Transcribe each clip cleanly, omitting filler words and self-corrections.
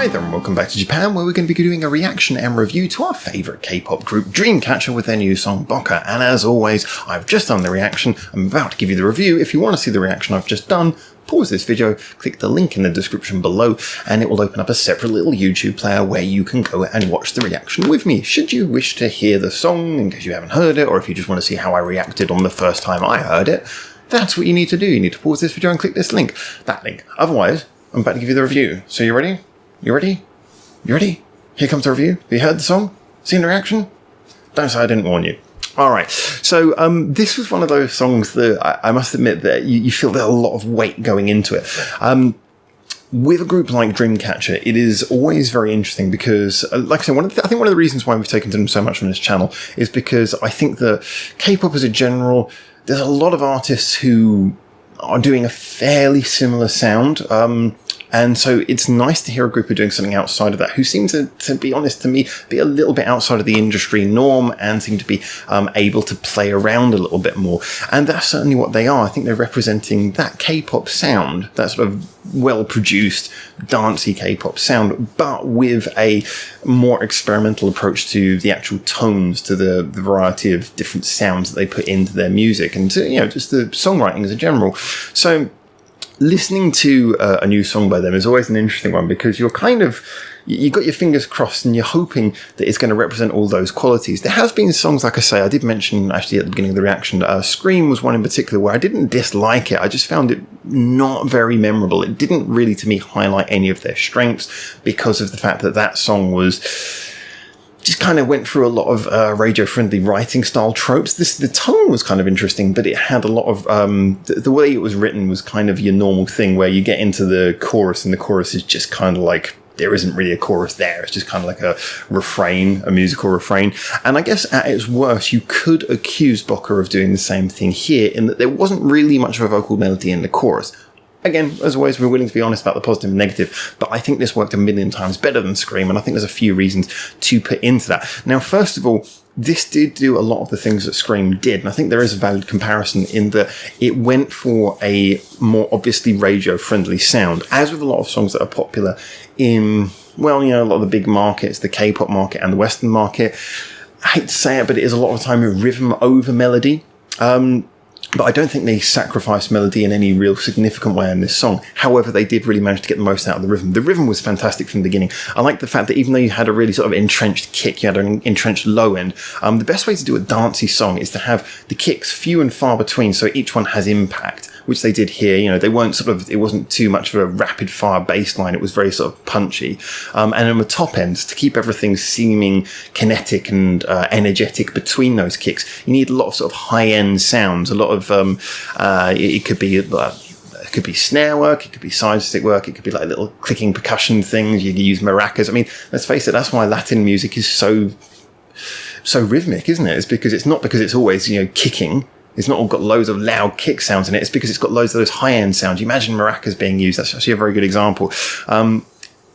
Hi there and welcome back to Japan, where we're going to be doing a reaction and review to our favourite K-pop group Dreamcatcher with their new song BOCA. And as always, I've just done the reaction, I'm about to give you the review. If you want to see the reaction I've just done, pause this video, click the link in the description below, and it will open up a separate little YouTube player where you can go and watch the reaction with me. Should you wish to hear the song, in case you haven't heard it, or if you just want to see how I reacted on the first time I heard it, that's what you need to do. You need to pause this video and click this link. That link. Otherwise, I'm about to give you the review. So you ready? You ready? You ready? Here comes the review. Have you heard the song? Seen the reaction? Don't say I didn't warn you. Alright, so this was one of those songs that I must admit that you feel there's a lot of weight going into it. With a group like Dreamcatcher, it is always very interesting because, like I said, I think one of the reasons why we've taken to them so much on this channel is because I think that K-pop as a general, there's a lot of artists who are doing a fairly similar sound. And so it's nice to hear a group who are doing something outside of that, who seem to be honest to me, be a little bit outside of the industry norm and seem to be able to play around a little bit more. And that's certainly what they are. I think they're representing that K-pop sound, that sort of well-produced, dancey K-pop sound, but with a more experimental approach to the actual tones, to the variety of different sounds that they put into their music, and to, you know, just the songwriting as a general. So listening to a new song by them is always an interesting one because you've got your fingers crossed and you're hoping that it's going to represent all those qualities. There has been songs, like I say, I did mention actually at the beginning of the reaction, Scream was one in particular where I didn't dislike it. I just found it not very memorable. It didn't really, to me, highlight any of their strengths because of the fact that that song was just kind of went through a lot of radio-friendly writing style tropes. The tone was kind of interesting, but it had a lot of the way it was written was kind of your normal thing where you get into the chorus and the chorus is just kind of like, there isn't really a chorus there. It's just kind of like a refrain, a musical refrain. And I guess at its worst, you could accuse BOCA of doing the same thing here in that there wasn't really much of a vocal melody in the chorus. Again, as always, we're willing to be honest about the positive and negative, but I think this worked a million times better than Scream, and I think there's a few reasons to put into that. Now, first of all, this did do a lot of the things that Scream did, and I think there is a valid comparison in that it went for a more obviously radio-friendly sound, as with a lot of songs that are popular in, well, you know, a lot of the big markets, the K-pop market and the Western market. I hate to say it, but it is a lot of the time a rhythm over melody. But I don't think they sacrificed melody in any real significant way in this song. However, they did really manage to get the most out of the rhythm. The rhythm was fantastic from the beginning. I like the fact that even though you had a really sort of entrenched kick, you had an entrenched low end, the best way to do a dancey song is to have the kicks few and far between so each one has impact, which they did here. You know, they weren't sort of, it wasn't too much of a rapid fire bass line. It was very sort of punchy. And on the top ends, to keep everything seeming kinetic and energetic between those kicks, you need a lot of sort of high end sounds, a lot of it could be snare work, it could be side stick work, it could be like little clicking percussion things. You can use maracas. I mean, let's face it, that's why Latin music is so rhythmic, isn't it? It's because it's not because it's always, you know, kicking. It's not all got loads of loud kick sounds in it. It's because it's got loads of those high-end sounds. You imagine maracas being used. That's actually a very good example.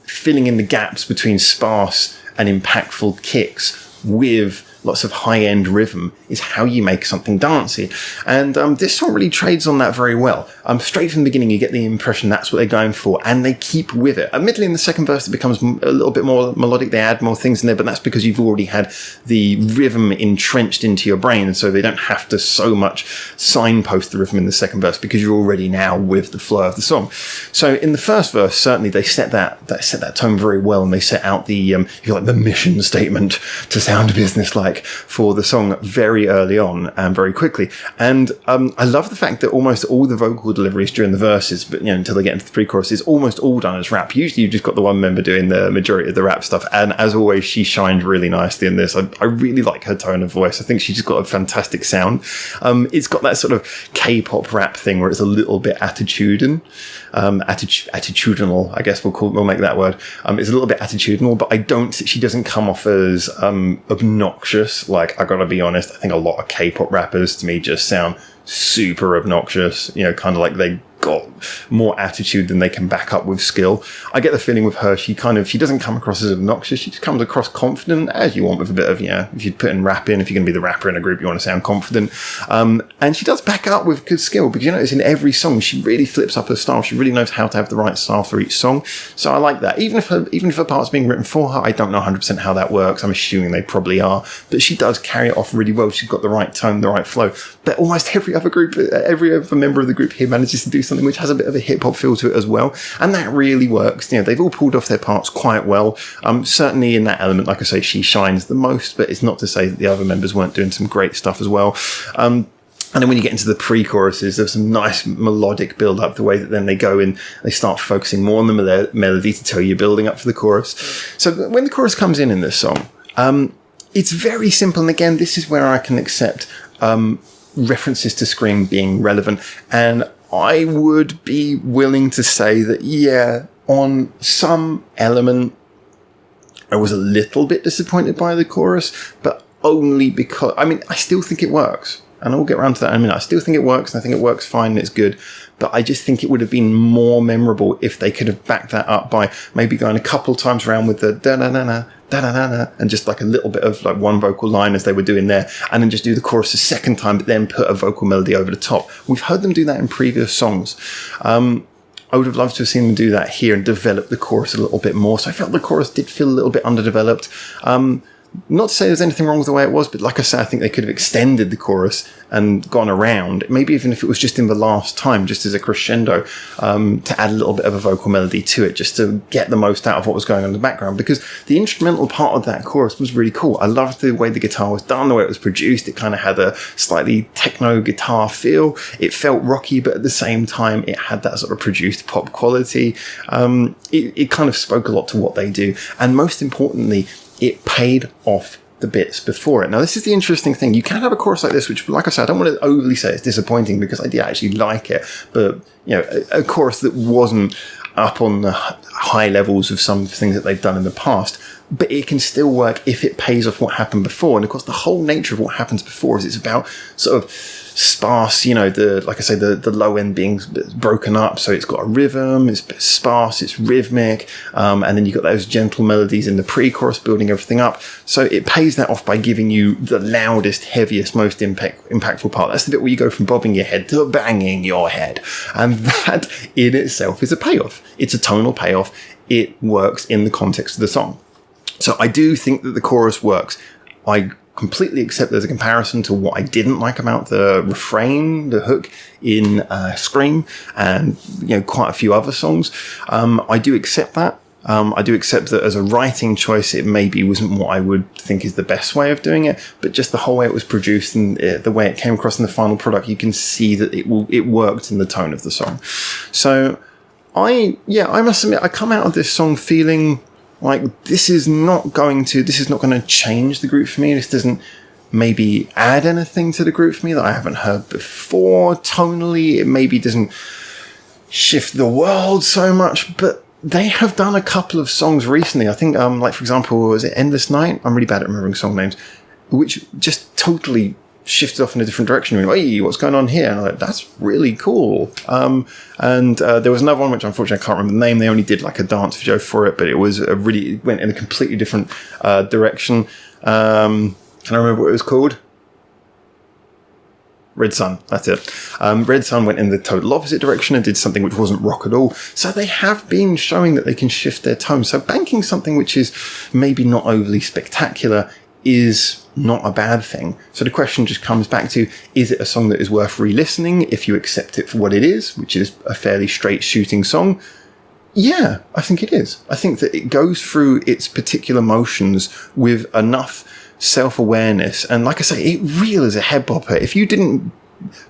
Filling in the gaps between sparse and impactful kicks with lots of high-end rhythm is how you make something dancey. And this song really trades on that very well. Straight from the beginning, you get the impression that's what they're going for, and they keep with it. Admittedly, in the second verse, it becomes a little bit more melodic. They add more things in there, but that's because you've already had the rhythm entrenched into your brain, and so they don't have to so much signpost the rhythm in the second verse because you're already now with the flow of the song. So in the first verse, certainly they set that tone very well, and they set out the if you like the mission statement to sound business-like for the song very early on and very quickly. And I love the fact that almost all the vocal deliveries during the verses, but you know, until they get into the pre-chorus, is almost all done as rap. Usually you've just got the one member doing the majority of the rap stuff, and as always, she shined really nicely in this. I really like her tone of voice. I think she's just got a fantastic sound. It's got that sort of K-pop rap thing where it's a little bit attitudinal, I guess we'll make that word. It's a little bit attitudinal, but she doesn't come off as obnoxious. Like, I gotta be honest, I think a lot of K-pop rappers to me just sound super obnoxious, you know, kind of like they got more attitude than they can back up with skill. I get the feeling with her, she doesn't come across as obnoxious. She just comes across confident, as you want with a bit of, if you put in rap in, if you're going to be the rapper in a group, you want to sound confident. And she does back up with good skill, because it's in every song, she really flips up her style. She really knows how to have the right style for each song. So I like that. Even if her part's being written for her, I don't know 100% how that works. I'm assuming they probably are, but she does carry it off really well. She's got the right tone, the right flow. But almost every other member of the group here manages to do something which has a bit of a hip-hop feel to it as well, and that really works. They've all pulled off their parts quite well. Certainly in that element, like I say, she shines the most, but it's not to say that the other members weren't doing some great stuff as well. And then when you get into the pre-choruses, there's some nice melodic build-up, the way that then they go in, they start focusing more on the melody to tell you building up for the chorus. So when the chorus comes in this song, it's very simple. And again, this is where I can accept references to Scream being relevant. And I would be willing to say that, yeah, on some element, I was a little bit disappointed by the chorus, but only because, I still think it works. And I'll get around to that in a minute. I still think it works, and I think it works fine, and it's good. But I just think it would have been more memorable if they could have backed that up by maybe going a couple times around with the da-na-na-na, da-na-na-na, and just like a little bit of like one vocal line as they were doing there, and then just do the chorus a second time, but then put a vocal melody over the top. We've heard them do that in previous songs. I would have loved to have seen them do that here and develop the chorus a little bit more. So I felt the chorus did feel a little bit underdeveloped. Not to say there's anything wrong with the way it was, but like I said, I think they could have extended the chorus and gone around, maybe even if it was just in the last time, just as a crescendo, to add a little bit of a vocal melody to it, just to get the most out of what was going on in the background, because the instrumental part of that chorus was really cool. I loved the way the guitar was done, the way it was produced. It kind of had a slightly techno guitar feel. It felt rocky, but at the same time, it had that sort of produced pop quality. It kind of spoke a lot to what they do. And most importantly, it paid off the bits before it. Now, this is the interesting thing. You can have a chorus like this, which, like I said, I don't want to overly say it's disappointing, because I did actually like it. But, a chorus that wasn't up on the high levels of some things that they've done in the past, but it can still work if it pays off what happened before. And of course, the whole nature of what happens before is it's about sort of sparse, the low end being broken up, so it's got a rhythm, it's a bit sparse, it's rhythmic, and then you've got those gentle melodies in the pre-chorus building everything up. So it pays that off by giving you the loudest, heaviest, most impactful part. That's the bit where you go from bobbing your head to banging your head, and that in itself is a payoff. It's a tonal payoff. It works in the context of the song. So I do think that the chorus works. I completely accept there's a comparison to what I didn't like about the refrain, the hook in Scream, and quite a few other songs. I do accept that. I do accept that as a writing choice, it maybe wasn't what I would think is the best way of doing it, but just the whole way it was produced and the way it came across in the final product, you can see that it worked in the tone of the song. So I must admit, I come out of this song feeling like this is not going to change the group for me. This doesn't maybe add anything to the group for me that I haven't heard before. Tonally, it maybe doesn't shift the world so much, but they have done a couple of songs recently. I think, for example, was it Endless Night? I'm really bad at remembering song names, which just totally shifted off in a different direction. We went, hey, what's going on here? And I'm like, that's really cool. And there was another one, which unfortunately I can't remember the name. They only did like a dance video for it, but it was went in a completely different direction. Can I remember what it was called? Red Sun, that's it. Red Sun went in the total opposite direction and did something which wasn't rock at all. So they have been showing that they can shift their tone. So banking something which is maybe not overly spectacular is not a bad thing. So the question just comes back to, is it a song that is worth re-listening if you accept it for what it is, which is a fairly straight shooting song? Yeah, I think it is. I think that it goes through its particular motions with enough self-awareness. And like I say, it really is a head bopper. If you didn't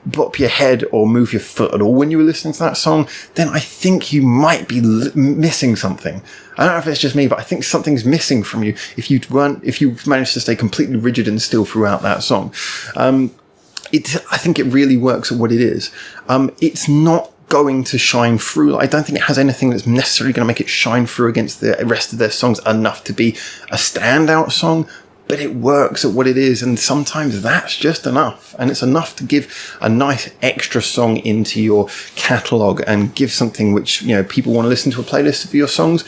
bop your head or move your foot at all when you were listening to that song, then I think you might be missing something. I don't know if it's just me, but I think something's missing from you if you managed to stay completely rigid and still throughout that song. I think it really works at what it is. It's not going to shine through. I don't think it has anything that's necessarily going to make it shine through against the rest of their songs enough to be a standout song, but it works at what it is, and sometimes that's just enough, and it's enough to give a nice extra song into your catalogue and give something which, you know, people want to listen to a playlist of your songs.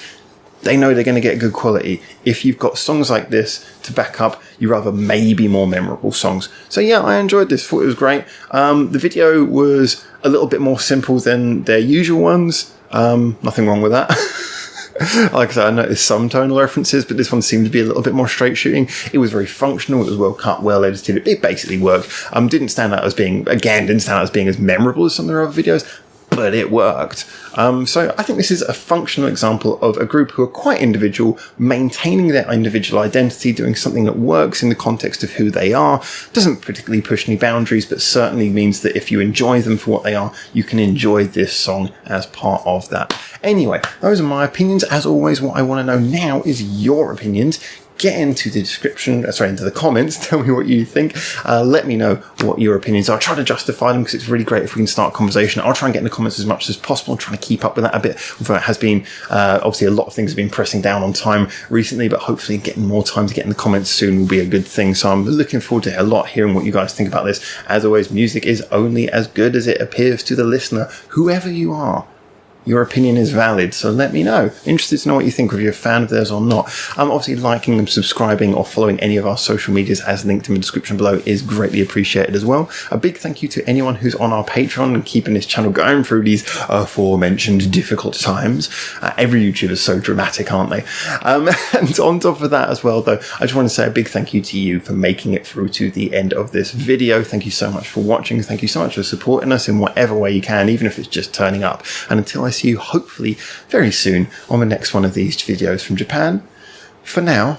They know they're going to get good quality if you've got songs like this to back up your other maybe more memorable songs. So yeah, I enjoyed this, thought it was great. The video was a little bit more simple than their usual ones. Nothing wrong with that. Like I said, I noticed some tonal references, but this one seemed to be a little bit more straight shooting. It was very functional, it was well cut, well edited, it basically worked. Didn't stand out as being as memorable as some of their other videos, but it worked. So I think this is a functional example of a group who are quite individual, maintaining their individual identity, doing something that works in the context of who they are. Doesn't particularly push any boundaries, but certainly means that if you enjoy them for what they are, you can enjoy this song as part of that. Anyway, those are my opinions. As always, what I want to know now is your opinions. Get into the description, into the comments, tell me what you think, let me know what your opinions are. Try to justify them, because it's really great if we can start a conversation. I'll try and get in the comments as much as possible. I'm trying to keep up with that a bit. Although it has been, obviously a lot of things have been pressing down on time recently, but hopefully getting more time to get in the comments soon will be a good thing. So I'm looking forward to a lot hearing what you guys think about this. As always, music is only as good as it appears to the listener, whoever you are. Your opinion is valid, so let me know. Interested to know what you think, whether you're a fan of theirs or not. Obviously, liking and subscribing or following any of our social medias as linked in the description below is greatly appreciated as well. A big thank you to anyone who's on our Patreon and keeping this channel going through these aforementioned difficult times. Every YouTuber is so dramatic, aren't they? And on top of that as well, though, I just want to say a big thank you to you for making it through to the end of this video. Thank you so much for watching. Thank you so much for supporting us in whatever way you can, even if it's just turning up. And until I see you hopefully very soon on the next one of these videos from Japan. For now,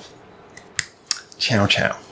ciao ciao.